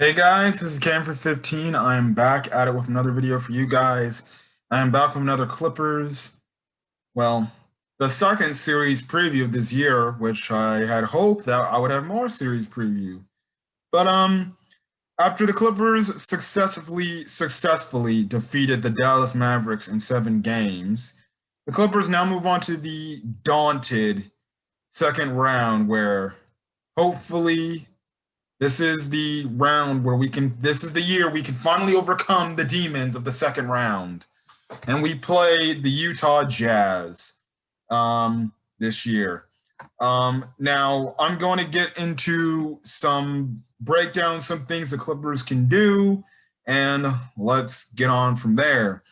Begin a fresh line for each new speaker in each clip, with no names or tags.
Hey guys, this is Cam for 15. I'm back at it with another video for you guys. I'm back with another Clippers. Well, the second series preview of this year, which I had hoped that I would have more series preview. But after the Clippers successfully defeated the Dallas Mavericks in 7 games, the Clippers now move on to the daunted second round where hopefully this is the round where this is the year we can finally overcome the demons of the second round. And we play the Utah Jazz this year. Now, I'm going to get into some breakdowns, some things the Clippers can do, and let's get on from there.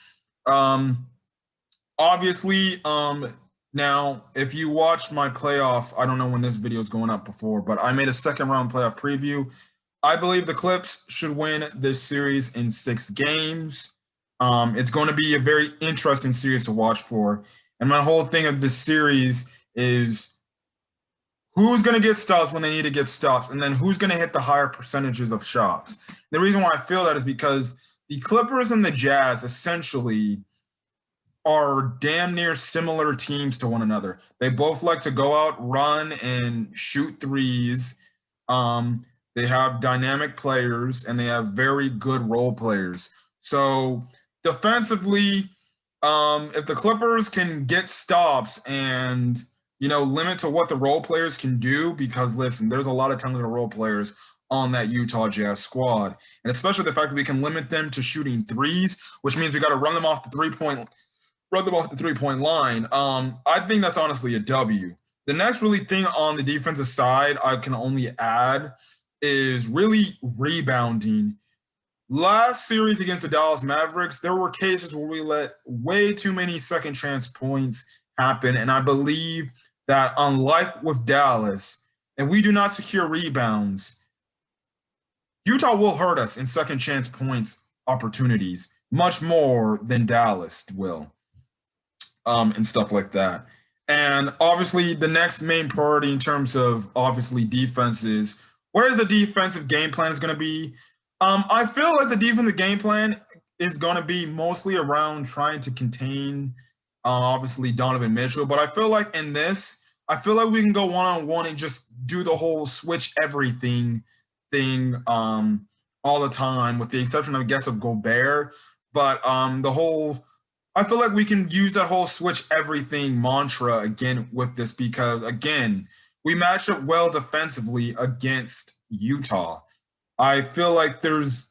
Obviously, now, if you watched my playoff, I don't know when this video is going up before, but I made a second round playoff preview. I believe the Clips should win this series in 6 games. It's going to be a very interesting series to watch for. And my whole thing of this series is who's going to get stops when they need to get stops, and then who's going to hit the higher percentages of shots. The reason why I feel that is because the Clippers and the Jazz essentially are damn near similar teams to one another. They both like to go out, run, and shoot threes. They have dynamic players, and they have very good role players. So defensively, if the Clippers can get stops and limit to what the role players can do, because listen, there's a lot of talented role players on that Utah Jazz squad, and especially the fact that we can limit them to shooting threes, which means we got to run them off the three-point line. I think that's honestly a W. The next really thing on the defensive side I can only add is really rebounding. Last series against the Dallas Mavericks, there were cases where we let way too many second chance points happen, and I believe that unlike with Dallas, if we do not secure rebounds, Utah will hurt us in second chance points opportunities much more than Dallas will. And stuff like that. And obviously, the next main priority in terms of obviously defense is where the defensive game plan is going to be. I feel like the defensive game plan is going to be mostly around trying to contain, obviously, Donovan Mitchell. But I feel like in this, I feel like we can go one-on-one and just do the whole switch everything thing all the time, with the exception, I guess, of Gobert. But I feel like we can use that whole switch everything mantra again with this because, again, we match up well defensively against Utah. I feel like there's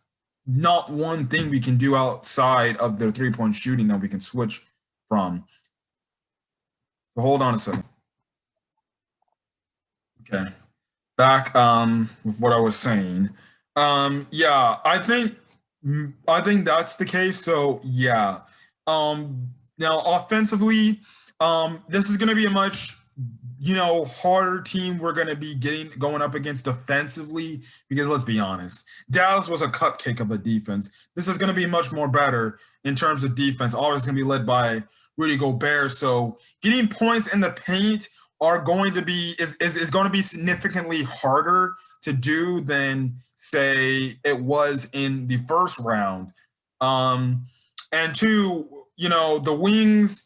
not one thing we can do outside of their three-point shooting that we can switch from. So hold on a second. Okay. Back with what I was saying. Yeah, I think that's the case. So, yeah. Now offensively, this is going to be a much, harder team we're going to be going up against defensively, because let's be honest, Dallas was a cupcake of a defense. This is going to be much more better in terms of defense. Always going to be led by Rudy Gobert. So getting points in the paint are going to be is going to be significantly harder to do than say it was in the first round. And two, the wings,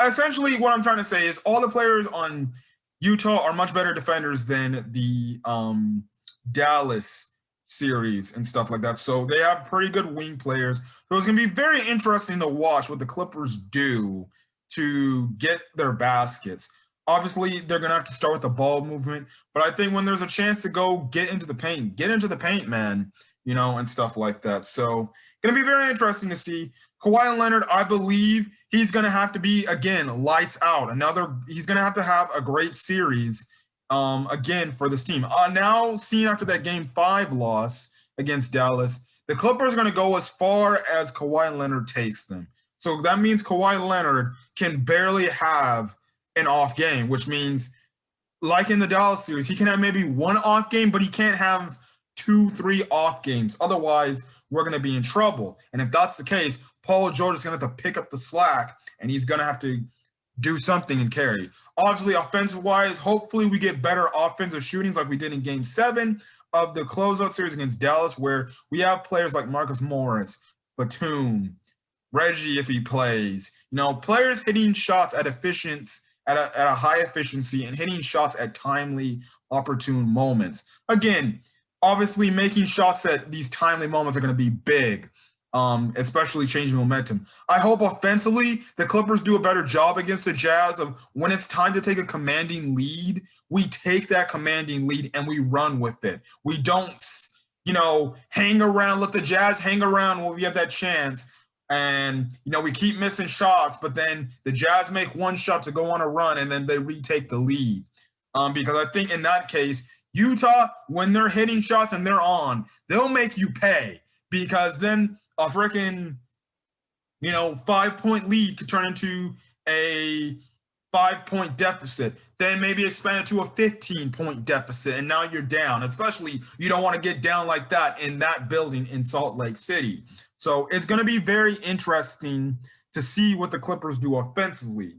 essentially what I'm trying to say is all the players on Utah are much better defenders than the Dallas series and stuff like that. So they have pretty good wing players. So it's going to be very interesting to watch what the Clippers do to get their baskets. Obviously, they're going to have to start with the ball movement. But I think when there's a chance to go get into the paint, man, and stuff like that. So going to be very interesting to see. Kawhi Leonard, I believe he's going to have to be, again, lights out. He's going to have a great series, again, for this team. Now, seeing after that Game 5 loss against Dallas, the Clippers are going to go as far as Kawhi Leonard takes them. So that means Kawhi Leonard can barely have an off game, which means, like in the Dallas series, he can have maybe one off game, but he can't have 2-3 off games. Otherwise, we're going to be in trouble. And if that's the case, Paul George is going to have to pick up the slack, and he's going to have to do something and carry. Obviously, offensive-wise, hopefully we get better offensive shootings like we did in Game 7. of the closeout series against Dallas, where we have players like Marcus Morris, Batum, Reggie if he plays, players hitting shots at a high efficiency and hitting shots at timely, opportune moments. Again, obviously making shots at these timely moments are going to be big, especially changing momentum. I hope offensively the Clippers do a better job against the Jazz of when it's time to take a commanding lead, we take that commanding lead and we run with it. We don't, hang around, let the Jazz hang around when we have that chance. And, we keep missing shots, but then the Jazz make one shot to go on a run and then they retake the lead. Because I think in that case, Utah, when they're hitting shots and they're on, they'll make you pay because then a freaking, 5-point lead could turn into a 5-point deficit, then maybe expand it to a 15-point deficit, and now you're down. Especially, you don't want to get down like that in that building in Salt Lake City. So it's going to be very interesting to see what the Clippers do offensively.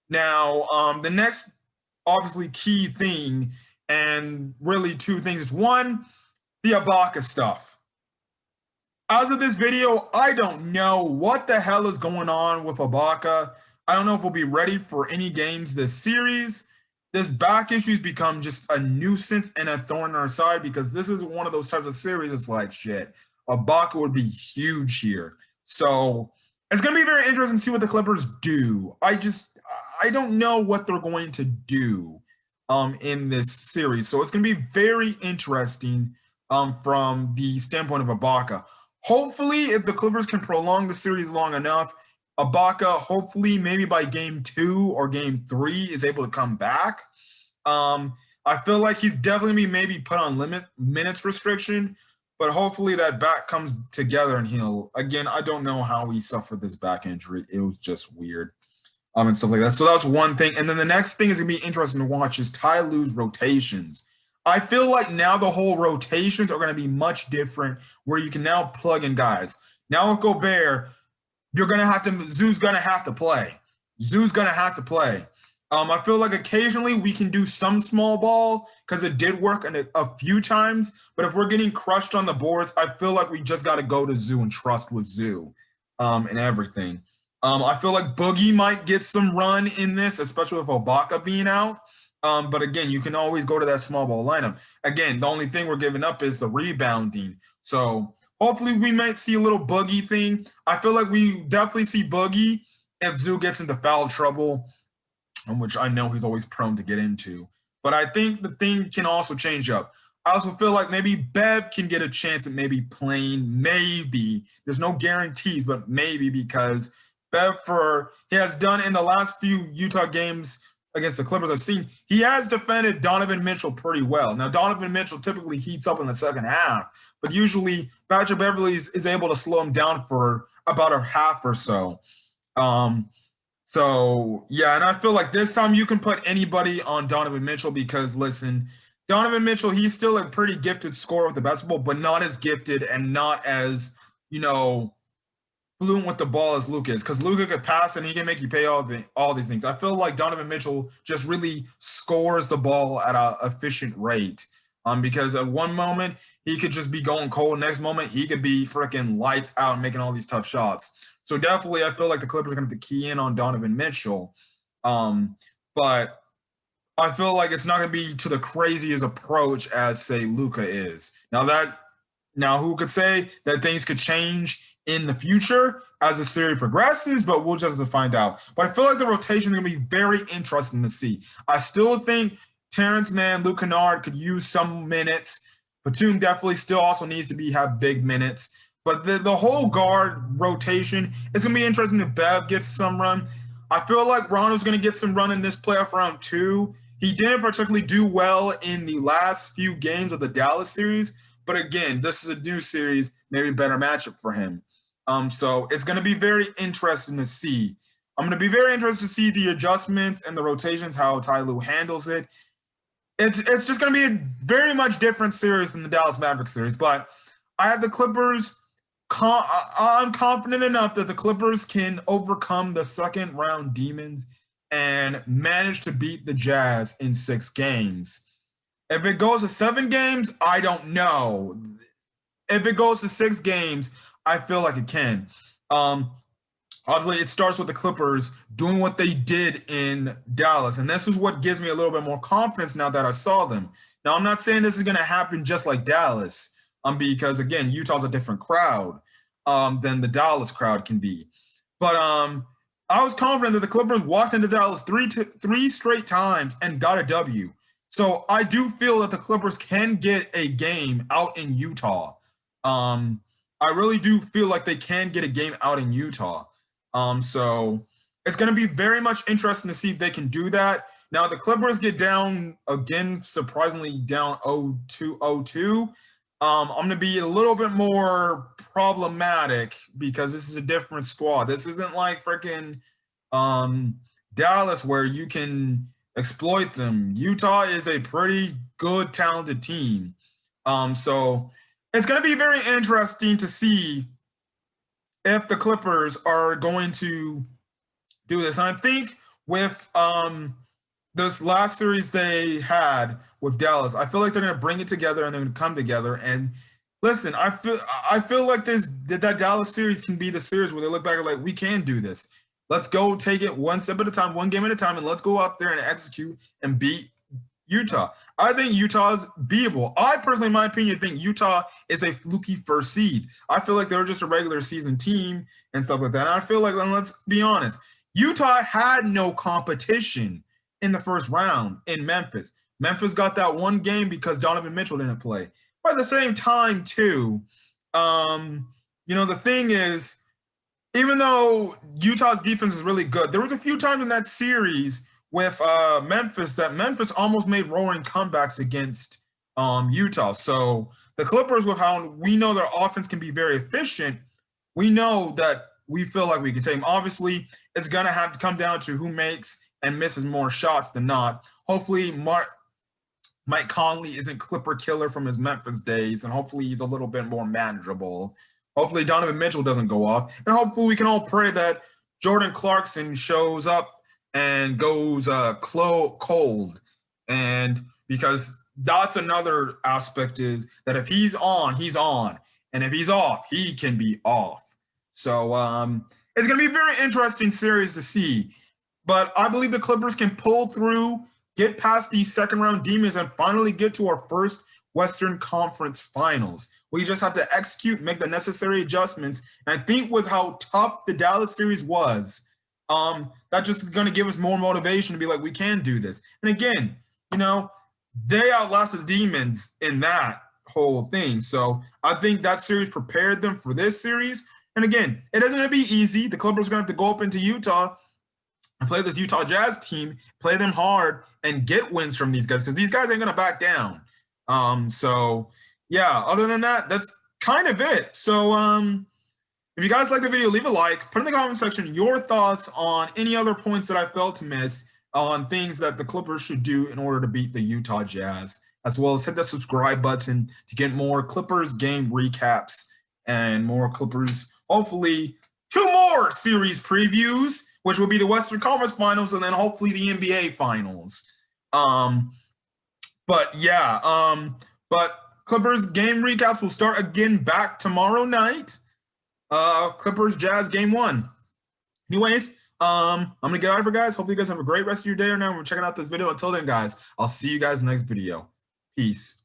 Now, the next, obviously, key thing, and really two things, is one, the Ibaka stuff. As of this video, I don't know what the hell is going on with Ibaka. I don't know if we'll be ready for any games this series. This back issue's become just a nuisance and a thorn in our side because this is one of those types of series. It's like, shit, Ibaka would be huge here. So it's going to be very interesting to see what the Clippers do. I don't know what they're going to do in this series. So it's going to be very interesting from the standpoint of Ibaka. Hopefully, if the Clippers can prolong the series long enough, Ibaka, hopefully, maybe by game 2 or game 3, is able to come back. I feel like he's definitely maybe put on minutes restriction, but hopefully that back comes together and heal. Again, I don't know how he suffered this back injury. It was just weird and stuff like that. So that's one thing. And then the next thing is going to be interesting to watch is Ty Lue's rotations. I feel like now the whole rotations are going to be much different where you can now plug in guys. Now with Gobert, Zoo's going to have to play. I feel like occasionally we can do some small ball because it did work a few times. But if we're getting crushed on the boards, I feel like we just got to go to Zoo and trust with Zoo and everything. I feel like Boogie might get some run in this, especially with Ibaka being out. But again, you can always go to that small ball lineup. Again, the only thing we're giving up is the rebounding. So hopefully we might see a little Boogie thing. I feel like we definitely see Boogie if Zoo gets into foul trouble, which I know he's always prone to get into. But I think the thing can also change up. I also feel like maybe Bev can get a chance at maybe playing. Maybe. There's no guarantees, but maybe because Bev, he has done in the last few Utah games against the Clippers I've seen, he has defended Donovan Mitchell pretty well. Now, Donovan Mitchell typically heats up in the second half, but usually Patrick Beverley is able to slow him down for about a half or so. So, yeah, and I feel like this time you can put anybody on Donovan Mitchell because, listen, Donovan Mitchell, he's still a pretty gifted scorer with the basketball, but not as gifted and not as, fluent with the ball as Luka is, because Luka could pass and he can make you pay all these things. I feel like Donovan Mitchell just really scores the ball at an efficient rate. Because at one moment he could just be going cold, next moment he could be freaking lights out and making all these tough shots. So definitely, I feel like the Clippers are going to have to key in on Donovan Mitchell, but I feel like it's not going to be to the craziest approach as say Luka is. Now who could say that things could change in the future as the series progresses, but we'll just have to find out. But I feel like the rotation is going to be very interesting to see. I still think Terrence Mann, Luke Kennard could use some minutes. Batum definitely still also needs to have big minutes. But the whole guard rotation, it's going to be interesting if Bev gets some run. I feel like Rondo's going to get some run in this playoff round too. He didn't particularly do well in the last few games of the Dallas series. But again, this is a new series, maybe a better matchup for him. So it's going to be very interesting to see. I'm going to be very interested to see the adjustments and the rotations, how Ty Lue handles it. It's just going to be a very much different series than the Dallas Mavericks series. But I have the Clippers. I'm confident enough that the Clippers can overcome the second round demons and manage to beat the Jazz in 6 games. If it goes to 7 games, I don't know. If it goes to 6 games, I feel like it can. Um, Obviously, it starts with the Clippers doing what they did in Dallas. And this is what gives me a little bit more confidence now that I saw them. Now, I'm not saying this is going to happen just like Dallas, because, again, Utah's a different crowd than the Dallas crowd can be. But I was confident that the Clippers walked into Dallas three straight times and got a W. So I do feel that the Clippers can get a game out in Utah. I really do feel like they can get a game out in Utah. So it's going to be very much interesting to see if they can do that. Now, the Clippers get down again, surprisingly down 0-2. I'm going to be a little bit more problematic because this is a different squad. This isn't like freaking Dallas where you can exploit them. Utah is a pretty good, talented team. So it's going to be very interesting to see if the Clippers are going to do this. And I think with this last series they had with Dallas, I feel like they're going to bring it together and they're going to come together. And listen, I feel like that Dallas series can be the series where they look back and like, we can do this. Let's go take it one step at a time, one game at a time, and let's go out there and execute and beat Utah. I think Utah's beatable. I personally, in my opinion, think Utah is a fluky first seed. I feel like they're just a regular season team and stuff like that. And I feel like, and let's be honest, Utah had no competition in the first round in Memphis. Memphis got that one game because Donovan Mitchell didn't play. But at the same time, too, the thing is, even though Utah's defense is really good, there was a few times in that series with Memphis that Memphis almost made roaring comebacks against Utah. So the Clippers, with how we know their offense can be very efficient, we know that we feel like we can take them. Obviously, it's going to have to come down to who makes and misses more shots than not. Hopefully, Mike Conley isn't Clipper killer from his Memphis days, and hopefully he's a little bit more manageable. Hopefully Donovan Mitchell doesn't go off, and hopefully we can all pray that Jordan Clarkson shows up and goes cold. And because that's another aspect is that if he's on, he's on. And if he's off, he can be off. So it's going to be a very interesting series to see. But I believe the Clippers can pull through, get past these second round demons, and finally get to our first Western Conference Finals. We just have to execute, make the necessary adjustments. And I think with how tough the Dallas series was, that's just going to give us more motivation to be like, we can do this. And again, they outlasted the demons in that whole thing. So I think that series prepared them for this series. And again, it isn't going to be easy. The Clippers are going to have to go up into Utah and play this Utah Jazz team, play them hard, and get wins from these guys because these guys ain't going to back down. So yeah, other than that, that's kind of it. So if you guys like the video, leave a like, put in the comment section your thoughts on any other points that I failed to miss on things that the Clippers should do in order to beat the Utah Jazz, as well as hit that subscribe button to get more Clippers game recaps and more Clippers, hopefully 2 more series previews, which will be the Western Conference Finals and then hopefully the NBA Finals. But Clippers game recaps will start again back tomorrow night. Clippers Jazz game 1. Anyways, I'm gonna get out of here, guys. Hopefully you guys have a great rest of your day or night. We're checking out this video. Until then, guys, I'll see you guys next video. Peace.